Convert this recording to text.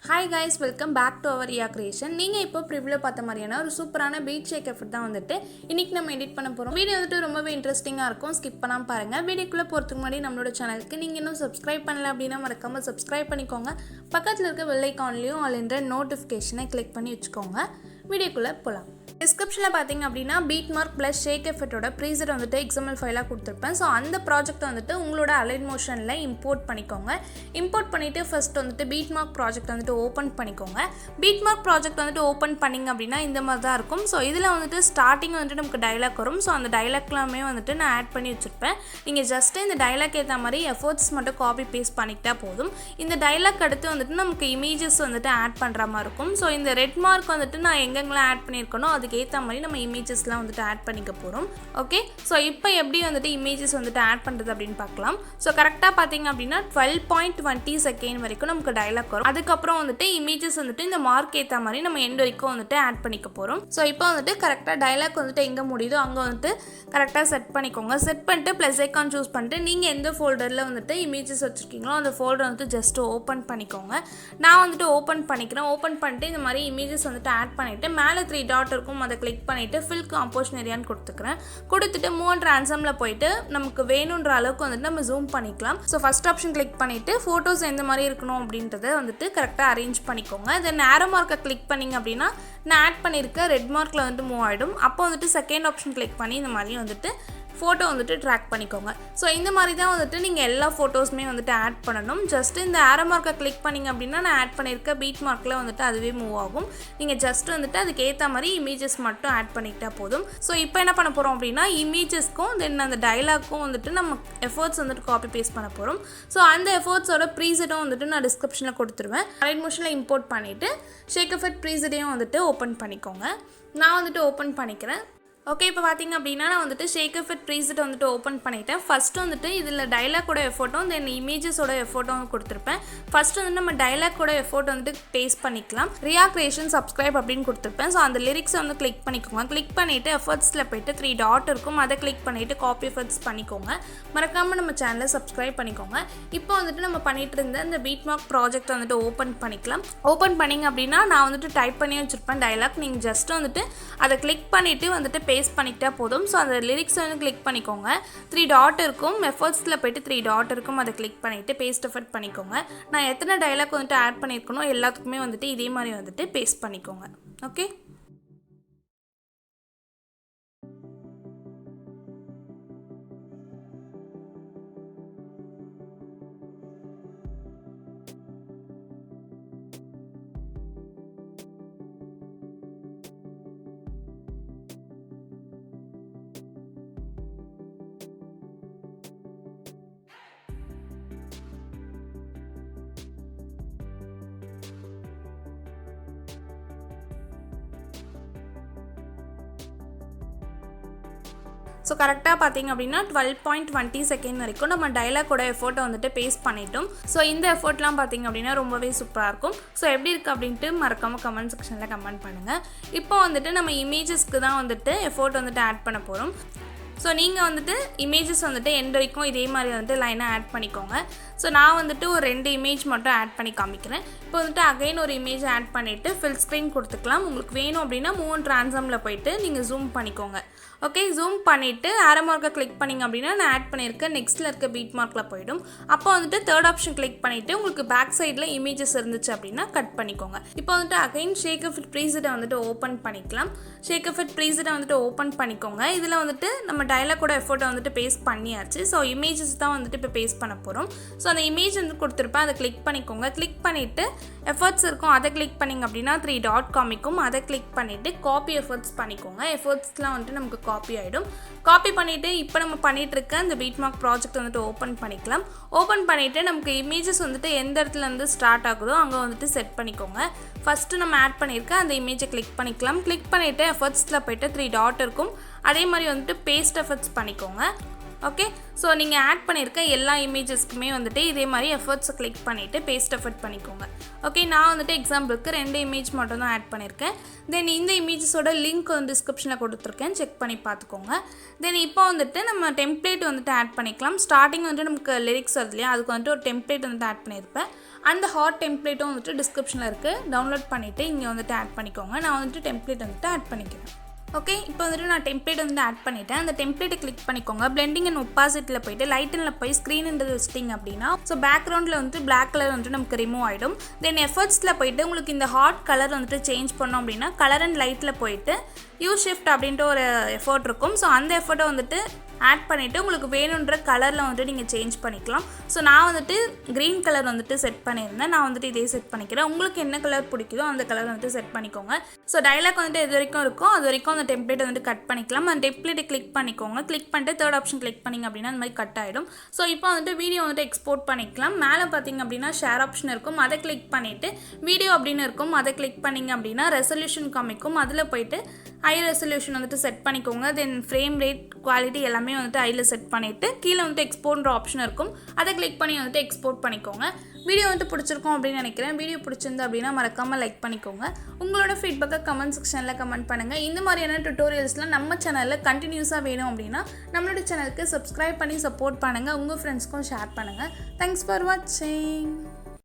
Hi guys, welcome back to our RIYA creation. நீங்க இப்போ ப்ரிவ்யூல பார்த்த மாதிரியான ஒரு சூப்பரான பீட் ஷேக் எஃபெக்ட் தான் வந்துட்டு இன்னைக்கு நம்ம எடிட் பண்ண போறோம். வீடியோ வந்துட்டு ரொம்பவே இன்ட்ரெஸ்டிங்கா இருக்கும். ஸ்கிப் பண்ணாம பாருங்க. வீடியோக்குள்ள போறதுக்கு முன்னாடி நம்மளோட சேனலுக்கு நீங்க இன்னும் subscribe பண்ணல அப்படினா மறக்காம subscribe பண்ணிக்கோங்க. பக்கத்துல இருக்க bell icon-லயும் all என்ற நோட்டிஃபிகேஷனை கிளிக் பண்ணி வச்சுக்கோங்க. வீடியோக்குள்ள போலாம். டிஸ்கிரிப்ஷன்ல பாத்தீங்க அப்படினா பீட் மார்க் + ஷேக் எஃபெக்ட்டோட ப்ரீசெட் வந்துட்டு XML ஃபைலா கொடுத்திருப்பேன். சோ அந்த ப்ராஜெக்ட் வந்துட்டு உங்களோட அலைட் மோஷன்ல இம்போர்ட் பண்ணிக்கோங்க. இம்போர்ட் பண்ணிட்டு ஃபர்ஸ்ட் வந்துட்டு பீட் மார்க் ப்ராஜெக்ட் வந்துட்டு ஓபன் பண்ணிக்கோங்க. பீட் மார்க் ப்ராஜெக்ட் வந்துட்டு ஓபன் பண்ணீங்க அப்படினா இந்த மாதிரி தான் இருக்கும். சோ இதுல வந்துட்டு ஸ்டார்டிங் வந்துட்டு நமக்கு டயலாக் வரும். சோ அந்த டயலாக்லாமே வந்துட்டு நான் ஆட் பண்ணி வச்சிருப்பேன். நீங்க ஜஸ்ட் இந்த டயலாக் ஏத்த மாதிரி எஃபோர்ட்ஸ் மட்டும் காப்பி பேஸ்ட் பண்ணிட்டா போதும். இந்த டயலாக் அடுத்து வந்துட்டு நமக்கு இமேजेस வந்துட்டு ஆட் பண்ற மாதிரி இருக்கும். சோ இந்த ரெட் மார்க் வந்துட்டு நான் எங்கெங்கலாம் ஆட் பண்ணிருக்கனோ அதுக்கு ஏத்த மாதிரி நம்ம இமேजेसலாம் வந்துட்டு ஆட் பண்ணிக்க போறோம். ஓகே, சோ இப்போ எப்படி வந்துட்டு இமேजेस வந்துட்டு ஆட் பண்றது அப்படினு பார்க்கலாம். சோ கரெக்ட்டா பாத்தீங்க அப்படினா 12.20 செகண்ட் வரைக்கும் நமக்கு டயலாக் வரும். அதுக்கு அப்புறம் வந்துட்டு இமேजेस வந்துட்டு இந்த மார்க் ஏத்த மாதிரி நம்ம எண்ட் வரைக்கும் வந்துட்டு ஆட் பண்ணிக்க போறோம். சோ இப்போ வந்துட்டு கரெக்ட்டா டயலாக் வந்துட்டு எங்க முடியுதோ அங்க வந்துட்டு கரெக்ட்டா செட் பண்ணிக்கோங்க. செட் பண்ணிட்டு ப்ளஸ் ஐகான் சூஸ் பண்ணிட்டு நீங்க எந்த ஃபோல்டர்ல வந்துட்டு இமேजेस வச்சிருக்கீங்களோ அந்த ஃபோல்டர் வந்துட்டு ஜஸ்ட் ஓபன் பண்ணிக்கோங்க. நான் வந்துட்டு ஓபன் பண்ணிக்கிறேன். ஓபன் பண்ணிட்டு இந்த மாதிரி இமேजेस வந்துட்டு ஆட் பண்ணிட்டு மேலே 3 டாட் இருக்கும் அதை கிளிக் பண்ணிட்டு ஃபில் காம்போசிஷன் ஏரியான்னு கொடுத்துக்கிறேன். கொடுத்துட்டு மூவ் அண்ட் ட்ரான்ஸ்ஃபார்ம்ல போயிட்டு நமக்கு வேணுன்ற அளவுக்கு வந்துட்டு நம்ம ஜூம் பண்ணிக்கலாம். ஸோ ஃபர்ஸ்ட் ஆப்ஷன் கிளிக் பண்ணிட்டு ஃபோட்டோஸ் எந்த மாதிரி இருக்கணும் அப்படின்றத வந்துட்டு கரெக்டாக அரேஞ்ச் பண்ணிக்கோங்க. தென் ஆரோ மார்க்கை கிளிக் பண்ணிங்க அப்படின்னா நான் ஆட் பண்ணியிருக்க ரெட் மார்க்கில் வந்துட்டு மூவ் ஆகிடும். அப்போ வந்துட்டு செகண்ட் ஆப்ஷன் கிளிக் பண்ணி இந்த மாதிரி வந்துட்டு ஃபோட்டோ வந்துட்டு ட்ராக் பண்ணிக்கோங்க. ஸோ இந்த மாதிரி தான் வந்துட்டு நீங்கள் எல்லா ஃபோட்டோஸுமே வந்துட்டு ஆட் பண்ணணும். ஜஸ்ட் இந்த ஆரோ மார்க்கை கிளிக் பண்ணிங்க அப்படின்னா நான் ஆட் பண்ணியிருக்க பீட் மார்க்கில் வந்துட்டு அதுவே மூவ் ஆகும். நீங்கள் ஜஸ்ட் வந்துட்டு அதுக்கு ஏற்ற மாதிரி இமேஜஸ் மட்டும் ஆட் பண்ணிக்கிட்டா போதும். ஸோ இப்போ என்ன பண்ண போகிறோம் அப்படின்னா இமேஜஸ்க்கும் தென் அந்த டைலாக்கும் வந்துட்டு நம்ம எஃபோர்ட்ஸ் வந்துட்டு காப்பி பேஸ்ட் பண்ண போகிறோம். ஸோ அந்த எஃபோர்ட்ஸோட ப்ரீசெட்டும் வந்துட்டு நான் டிஸ்கிரிப்ஷனில் கொடுத்துருவேன். அலைட் மோஷனில் இம்போர்ட் பண்ணிவிட்டு ஷேக் எஃபெக்ட் ப்ரீசெட்டையும் வந்துட்டு ஓப்பன் பண்ணிக்கோங்க. நான் வந்துட்டு ஓப்பன் பண்ணிக்கிறேன். ஓகே, இப்போ பார்த்தீங்க அப்படின்னா நான் வந்துட்டு ஷேக் எஃபெக்ட் ப்ரீசெட் வந்துட்டு ஓப்பன் பண்ணிட்டேன். ஃபர்ஸ்ட் வந்துட்டு இதில் டைலாக்கோட எஃபோர்ட்டும் தென் இமேஜஸோட எஃபோர்ட்டும் கொடுத்துருப்பேன். ஃபர்ஸ்ட் வந்து நம்ம டைலாக்கோட எஃபோர்ட் வந்துட்டு பேஸ்ட் பண்ணிக்கலாம். ரியா கிரியேஷன் சப்ஸ்கிரைப் அப்படின்னு கொடுத்துருப்பேன். ஸோ அந்த லிரிக்ஸை வந்து கிளிக் பண்ணிக்கோங்க. கிளிக் பண்ணிவிட்டு எஃபர்ட்ஸில் போய்ட்டு 3 டாட் இருக்கும் அதை கிளிக் பண்ணிவிட்டு காப்பி எஃபர்ட்ஸ் பண்ணிக்கோங்க. மறக்காமல் நம்ம சேனலை சப்ஸ்கிரைப் பண்ணிக்கோங்க. இப்போ வந்துட்டு நம்ம பண்ணிட்டு இருந்த இந்த பீட் மார்க் ப்ராஜெக்ட் வந்துட்டு ஓப்பன் பண்ணிக்கலாம். ஓப்பன் பண்ணிங்க அப்படின்னா நான் வந்துட்டு டைப் பண்ணி வச்சுருப்பேன் டைலாக். நீங்கள் ஜஸ்ட் வந்துட்டு அதை கிளிக் பண்ணிவிட்டு வந்துட்டு பேஸ்ட் பண்ணிக்கிட்டா போதும். ஸோ அந்த லிரிக்ஸ் வந்து கிளிக் பண்ணிக்கோங்க. 3 டாட் இருக்கும். எஃபர்ட்ஸில் போய்ட்டு 3 டாட் இருக்கும் அதை கிளிக் பண்ணிவிட்டு பேஸ்ட் எஃபெக்ட் பண்ணிக்கோங்க. நான் எத்தனை டைலாக் வந்துட்டு ஆட் பண்ணியிருக்கணும் எல்லாத்துக்குமே வந்துட்டு இதே மாதிரி வந்துட்டு பேஸ்ட் பண்ணிக்கோங்க. ஓகே, ஸோ கரெக்டாக பார்த்தீங்க அப்படின்னா 12.20 செகண்ட் வரைக்கும் நம்ம டைலாக்கோட எஃபோர்ட்டை வந்துட்டு பேஸ்ட் பண்ணிட்டோம். ஸோ இந்த எஃபோர்ட்லாம் பார்த்தீங்க அப்படின்னா ரொம்பவே சூப்பராக இருக்கும். ஸோ எப்படி இருக்குது அப்படின்ட்டு மறக்காமல் கமெண்ட் செக்ஷனில் கமெண்ட் பண்ணுங்கள். இப்போ வந்துட்டு நம்ம இமேஜஸ்க்கு தான் வந்துட்டு எஃபோர்ட் வந்துட்டு ஆட் பண்ண போகிறோம். ஸோ நீங்கள் வந்துட்டு இமேஜஸ் வந்துட்டு எண்ட் வரைக்கும் இதே மாதிரி வந்துட்டு லைனாக ஆட் பண்ணிக்கோங்க. ஸோ நான் வந்துட்டு ஒரு 2 இமேஜ் மட்டும் ஆட் பண்ணி காமிக்கிறேன். இப்போ வந்துட்டு அகைன் ஒரு இமேஜ் ஆட் பண்ணிவிட்டு ஃபில் ஸ்க்ரீன் கொடுத்துக்கலாம். உங்களுக்கு வேணும் அப்படின்னா மூவ் அண்ட் ட்ரான்ஸ்ஃபார்மில் போயிட்டு நீங்கள் ஜூம் பண்ணிக்கோங்க. ஓகே, ஜூம் பண்ணிவிட்டு ஆரோ மார்க்கை கிளிக் பண்ணிங்க அப்படின்னா நான் ஆட் பண்ணியிருக்கேன் நெக்ஸ்ட்டில் இருக்க பீட் மார்க்கில் போய்டும். அப்போ வந்துட்டு தேர்ட் ஆப்ஷன் கிளிக் பண்ணிவிட்டு உங்களுக்கு பேக் சைடில் இமேஜஸ் இருந்துச்சு அப்படின்னா கட் பண்ணிக்கோங்க. இப்போ வந்துட்டு அகைன் ஷேக் எஃபெக்ட் ப்ரீசெட்டை வந்துட்டு ஓப்பன் பண்ணிக்கலாம். ஷேக் எஃபெக்ட் ப்ரீசெட்டை வந்துட்டு ஓப்பன் பண்ணிக்கோங்க. இதில் வந்துட்டு நம்ம டைலாக்கோட எஃபோர்ட்டை வந்துட்டு பேஸ்ட் பண்ணியாச்சு. ஸோ இமேஜஸ் தான் வந்துட்டு இப்போ பேஸ்ட் பண்ண போகிறோம். ஸோ அந்த இமேஜ் வந்து கொடுத்துருப்பேன் அதை கிளிக் பண்ணிக்கோங்க. கிளிக் பண்ணிவிட்டு எஃபர்ட்ஸ் இருக்கும் அதை கிளிக் பண்ணிங்க அப்படின்னா 3 டாட் காமிக்கும் அதை கிளிக் பண்ணிவிட்டு காப்பி எஃபர்ட்ஸ் பண்ணிக்கோங்க. எஃபர்ட்ஸ்லாம் வந்துட்டு நமக்கு காப்பி ஆகிடும். காப்பி பண்ணிவிட்டு இப்போ நம்ம பண்ணிகிட்டு இருக்க இந்த பீட் மார்க் ப்ராஜெக்ட் வந்துட்டு ஓப்பன் பண்ணிக்கலாம். ஓப்பன் பண்ணிவிட்டு நமக்கு இமேஜஸ் வந்துட்டு எந்த இடத்துல இருந்து ஸ்டார்ட் ஆகுதோ அங்கே வந்துட்டு செட் பண்ணிக்கோங்க. ஃபஸ்ட்டு நம்ம ஆட் பண்ணியிருக்க அந்த இமேஜை கிளிக் பண்ணிக்கலாம். கிளிக் பண்ணிவிட்டு எஃபர்ட்ஸில் போய்ட்டு 3 டாட் இருக்கும் அதே மாதிரி வந்துட்டு பேஸ்ட் எஃபர்ட்ஸ் பண்ணிக்கோங்க. ஓகே, ஸோ நீங்கள் ஆட் பண்ணியிருக்க எல்லா இமேஜஸ்க்குமே வந்துட்டு இதே மாதிரி எஃபர்ட்ஸை கிளிக் பண்ணிவிட்டு பேஸ்ட் எஃபர்ட் பண்ணிக்கோங்க. ஓகே, நான் வந்துட்டு எக்ஸாம்பிளுக்கு 2 இமேஜ் மட்டும் தான் ஆட் பண்ணியிருக்கேன். தென் இந்த இமேஜஸோட லிங்க் வந்து டிஸ்கிரிப்ஷனில் கொடுத்துருக்கேன், செக் பண்ணி பார்த்துக்கோங்க. தென் இப்போ வந்துட்டு நம்ம டெம்ப்ளேட் வந்துட்டு ஆட் பண்ணிக்கலாம். ஸ்டார்டிங் வந்துட்டு நமக்கு லிரிக்ஸ் வருது இல்லையா, அதுக்கு வந்துட்டு ஒரு டெம்ப்ளேட் வந்துட்டு ஆட் பண்ணியிருப்பேன். அந்த ஹாட் டெம்ப்ளேட்டும் வந்துட்டு டிஸ்கிரிப்ஷனில் இருக்குது, டவுன்லோட் பண்ணிவிட்டு இங்கே வந்துட்டு ஆட் பண்ணிக்கோங்க. நான் வந்துட்டு டெம்ப்ளேட் வந்துட்டு ஆட் பண்ணிக்கிறேன். ஓகே, இப்போ வந்துட்டு நான் டெம்ப்ளேட் வந்து ஆட் பண்ணிட்டேன். அந்த டெம்ப்ளேட்டை கிளிக் பண்ணிக்கோங்க. பிளெண்டிங் அண்ட் ஒப்பாசிட்டியில் போயிட்டு லைட்டனில் போய் ஸ்க்ரீன்ன்றது வச்சிட்டிங்க அப்படின்னா ஸோ பேக்ரவுண்டில் வந்துட்டு பிளாக் கலர் வந்துட்டு நமக்கு ரிமூவ் ஆகிடும். தென் எஃபர்ட்ஸில் போயிட்டு உங்களுக்கு இந்த ஹாட் கலர் வந்துட்டு சேஞ்ச் பண்ணோம் அப்படின்னா கலர் அண்ட் லைட்டில் போயிட்டு ஷிஃப்ட் அப்படின்ட்டு ஒரு எஃபர்ட் இருக்கும். ஸோ அந்த எஃபர்ட்டை வந்துட்டு ஆட் பண்ணிவிட்டு உங்களுக்கு வேணுன்ற கலரில் வந்துட்டு நீங்கள் சேஞ்ச் பண்ணிக்கலாம். ஸோ நான் வந்துட்டு க்ரீன் கலர் வந்துட்டு செட் பண்ணியிருந்தேன். நான் வந்துட்டு இதே செட் பண்ணிக்கிறேன். உங்களுக்கு என்ன கலர் பிடிக்குதோ அந்த கலர் வந்துட்டு செட் பண்ணிக்கோங்க. ஸோ டைலாக் வந்துட்டு எது வரைக்கும் இருக்கோ அது வரைக்கும் அந்த டெம்ப்ளேட் வந்துட்டு கட் பண்ணிக்கலாம். அந்த டெம்ப்ளேட்டை கிளிக் பண்ணிக்கோங்க. கிளிக் பண்ணிட்டு தேர்ட் ஆப்ஷன் கிளிக் பண்ணிங்க அப்படின்னா அந்த மாதிரி கட் ஆகிடும். ஸோ இப்போ வந்துட்டு வீடியோ வந்துட்டு எக்ஸ்போர்ட் பண்ணிக்கலாம். மேலே பார்த்தீங்க அப்படின்னா ஷேர் ஆப்ஷன் இருக்கும், அதை கிளிக் பண்ணிவிட்டு வீடியோ அப்படின்னு இருக்கும், அதை கிளிக் பண்ணிங்க அப்படின்னா ரெசல்யூஷன் காமிக்கும். அதில் போயிட்டு ஹை ரெசல்யூஷன் வந்துட்டு செட் பண்ணிக்கோங்க. தென் ஃப்ரேம் ரேட் குவாலிட்டி எல்லாமே வந்துட்டு ஹையில் செட் பண்ணிவிட்டு கீழே வந்துட்டு எக்ஸ்போர்ட்ன்ற ஆப்ஷன் இருக்கும், அதை கிளிக் பண்ணி வந்துட்டு எக்ஸ்போர்ட் பண்ணிக்கோங்க. வீடியோ வந்துட்டு பிடிச்சிருக்கும் அப்படின்னு நினைக்கிறேன். வீடியோ பிடிச்சிருந்து அப்படின்னா மறக்காமல் லைக் பண்ணிக்கோங்க. உங்களோட ஃபீட்பேக்கை கமெண்ட் செக்ஷனில் கமெண்ட் பண்ணுங்கள். இந்த மாதிரியான டுட்டோரியல்ஸ்லாம் நம்ம சேனலில் கண்டினியூஸாக வேணும் அப்படின்னா நம்மளோட சேனலுக்கு சப்ஸ்கிரைப் பண்ணி சப்போர்ட் பண்ணுங்கள். உங்கள் ஃப்ரெண்ட்ஸ்க்கும் ஷேர் பண்ணுங்கள். தேங்க்ஸ் ஃபார் வாட்சிங்.